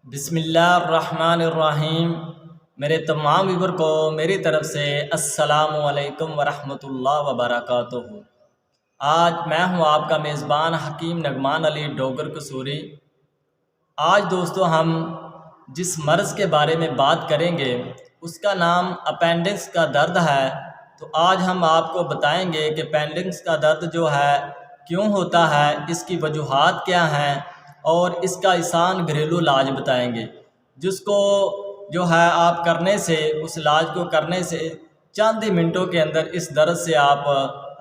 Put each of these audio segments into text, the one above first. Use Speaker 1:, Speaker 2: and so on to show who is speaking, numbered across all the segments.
Speaker 1: बिस्मिल्लाहिर्रहमानिर्रहीम। मेरे तमाम व्यूवर को मेरी तरफ़ से अस्सलामु अलैकुम वरहमतुल्लाह वबरकातुहू। आज मैं हूं आपका मेज़बान हकीम नगमान अली डोगर कसूरी। आज दोस्तों हम जिस मर्ज़ के बारे में बात करेंगे उसका नाम अपेंडिक्स का दर्द है। तो आज हम आपको बताएंगे कि अपेंडिक्स का दर्द जो है क्यों होता है, इसकी वजूहात क्या हैं और इसका आसान घरेलू इलाज बताएंगे, जिसको जो है आप करने से, उस इलाज को करने से चंद ही मिनटों के अंदर इस दर्द से आप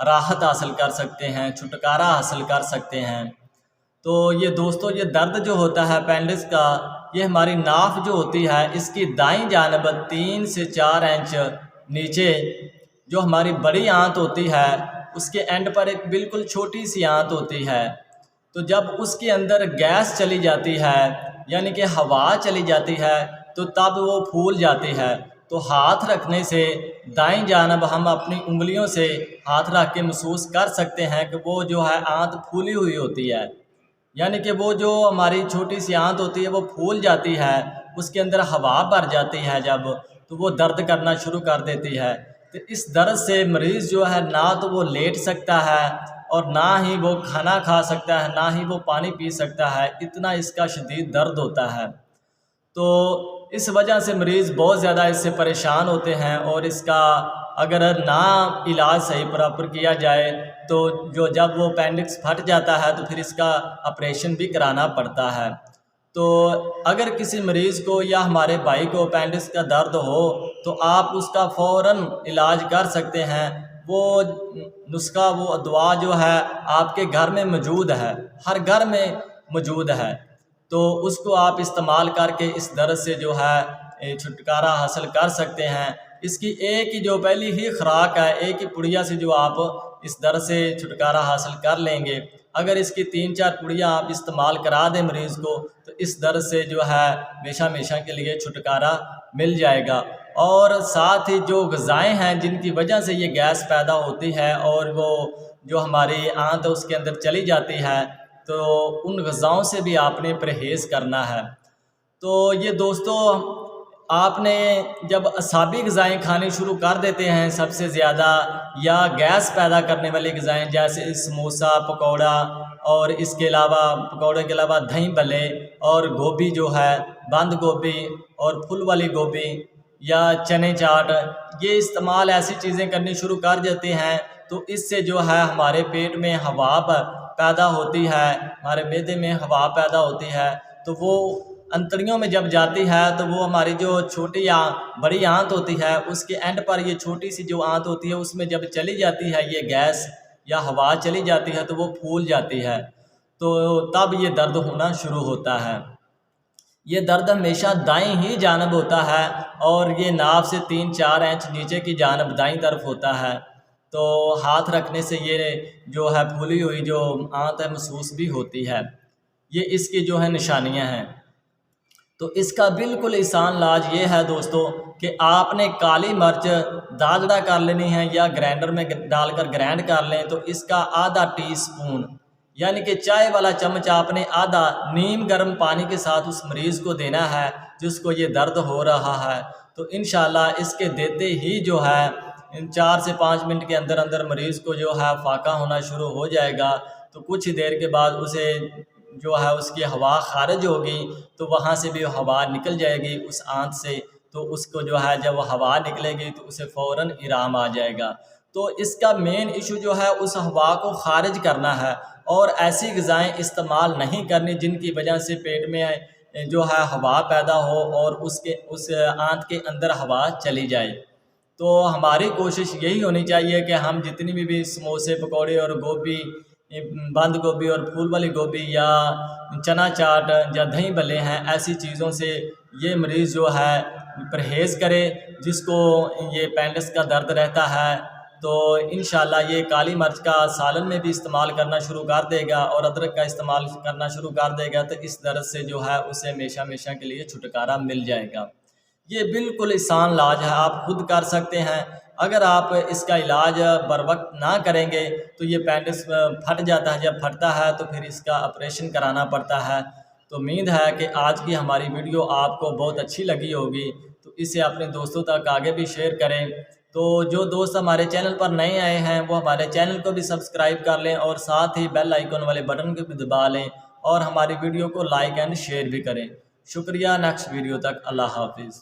Speaker 1: राहत हासिल कर सकते हैं, छुटकारा हासिल कर सकते हैं। तो ये दोस्तों, ये दर्द जो होता है अपेंडिक्स का, ये हमारी नाफ जो होती है इसकी दाईं जानब 3 से 4 इंच नीचे जो हमारी बड़ी आंत होती है उसके एंड पर एक बिल्कुल छोटी सी आंत होती है। तो जब उसके अंदर गैस चली जाती है, यानी कि हवा चली जाती है, तो तब वो फूल जाती है। तो हाथ रखने से दाईं जानब हम अपनी उंगलियों से हाथ रख के महसूस कर सकते हैं कि वो जो है आंत फूली हुई होती है, यानी कि वो जो हमारी छोटी सी आंत होती है वो फूल जाती है, उसके अंदर हवा भर जाती है जब, तो वो दर्द करना शुरू कर देती है। तो इस दर्द से मरीज़ जो है ना तो वो लेट सकता है और ना ही वो खाना खा सकता है, ना ही वो पानी पी सकता है, इतना इसका शदीद दर्द होता है। तो इस वजह से मरीज़ बहुत ज़्यादा इससे परेशान होते हैं और इसका अगर ना इलाज सही प्रॉपर किया जाए तो जब वो अपेंडिक्स फट जाता है तो फिर इसका ऑपरेशन भी कराना पड़ता है। तो अगर किसी मरीज़ को या हमारे भाई को अपेंडिक्स का दर्द हो तो आप उसका फ़ौरन इलाज कर सकते हैं। वो नुस्खा, वो दवा जो है आपके घर में मौजूद है, हर घर में मौजूद है, तो उसको आप इस्तेमाल करके इस दर्द से जो है छुटकारा हासिल कर सकते हैं। इसकी एक ही जो पहली ही खुराक है, एक ही पुड़िया से जो आप इस दर्द से छुटकारा हासिल कर लेंगे। अगर इसकी 3-4 पुड़िया आप इस्तेमाल करा दें मरीज़ को तो इस दर्द से जो है हमेशा हमेशा के लिए छुटकारा मिल जाएगा। और साथ ही जो ग़िज़ाएँ हैं जिनकी वजह से ये गैस पैदा होती है और वो जो हमारी आंत उसके अंदर चली जाती है, तो उन ग़िज़ाओं से भी आपने परहेज़ करना है। तो ये दोस्तों, आपने जब असाबी ग़िज़ाएँ खानी शुरू कर देते हैं सबसे ज़्यादा, या गैस पैदा करने वाली ग़िज़ाएँ जैसे समोसा, पकौड़ा, और इसके अलावा पकौड़े के अलावा दही भल्ले और गोभी जो है, बंद गोभी और फूल वाली गोभी या चने चाट, ये इस्तेमाल ऐसी चीज़ें करनी शुरू कर देते हैं तो इससे जो है हमारे पेट में हवा पैदा होती है, हमारे मैदे में हवा पैदा होती है। तो वो अंतड़ियों में जब जाती है तो वो हमारी जो छोटी या बड़ी आंत होती है उसके एंड पर ये छोटी सी जो आंत होती है उसमें जब चली जाती है ये गैस या हवा चली जाती है तो वो फूल जाती है, तो तब ये दर्द होना शुरू होता है। ये दर्द हमेशा दाईं ही जानब होता है और ये नाफ से 3-4 इंच नीचे की जानब दाईं तरफ होता है। तो हाथ रखने से ये जो है फूली हुई जो आंत है महसूस भी होती है। ये इसकी जो है निशानियां हैं। तो इसका बिल्कुल आसान इलाज ये है दोस्तों कि आपने काली मिर्च दादड़ा कर लेनी है या ग्राइंडर में डालकर ग्राइंड कर लें। तो इसका आधा टीस्पून, यानी कि चाय वाला चम्मच, आपने आधा नीम गर्म पानी के साथ उस मरीज़ को देना है जिसको ये दर्द हो रहा है। तो इंशाल्लाह इसके देते ही जो है 4 से 5 मिनट के अंदर अंदर मरीज़ को जो है फाका होना शुरू हो जाएगा। तो कुछ ही देर के बाद उसे जो है उसकी हवा खारिज होगी, तो वहाँ से भी हवा निकल जाएगी उस आंत से। तो उसको जो है जब हवा निकलेगी तो उसे फ़ौरन आराम आ जाएगा। तो इसका मेन इशू जो है उस हवा को खारिज करना है और ऐसी ग़िज़ाएँ इस्तेमाल नहीं करनी जिनकी वजह से पेट में जो है हवा पैदा हो और उस आंत के अंदर हवा चली जाए। तो हमारी कोशिश यही होनी चाहिए कि हम जितनी भी समोसे, पकौड़े और गोभी, बंद गोभी और फूल वाली गोभी या चना चाट या दही भल्ले हैं, ऐसी चीज़ों से ये मरीज़ जो है परहेज़ करे जिसको ये अपेंडिक्स का दर्द रहता है। तो इंशाल्लाह ये काली मिर्च का सालन में भी इस्तेमाल करना शुरू कर देगा और अदरक का इस्तेमाल करना शुरू कर देगा, तो इस दर्द से जो है उसे हमेशा हमेशा के लिए छुटकारा मिल जाएगा। ये बिल्कुल आसान इलाज है, आप खुद कर सकते हैं। अगर आप इसका इलाज बर वक्त ना करेंगे तो ये अपेंडिक्स फट जाता है, जब फटता है तो फिर इसका ऑपरेशन कराना पड़ता है। तो उम्मीद है कि आज की हमारी वीडियो आपको बहुत अच्छी लगी होगी, तो इसे अपने दोस्तों तक आगे भी शेयर करें। तो जो दोस्त हमारे चैनल पर नए आए हैं वो हमारे चैनल को भी सब्सक्राइब कर लें और साथ ही बेल आइकन वाले बटन को भी दबा लें और हमारी वीडियो को लाइक एंड शेयर भी करें। शुक्रिया। नेक्स्ट वीडियो तक अल्लाह हाफिज़।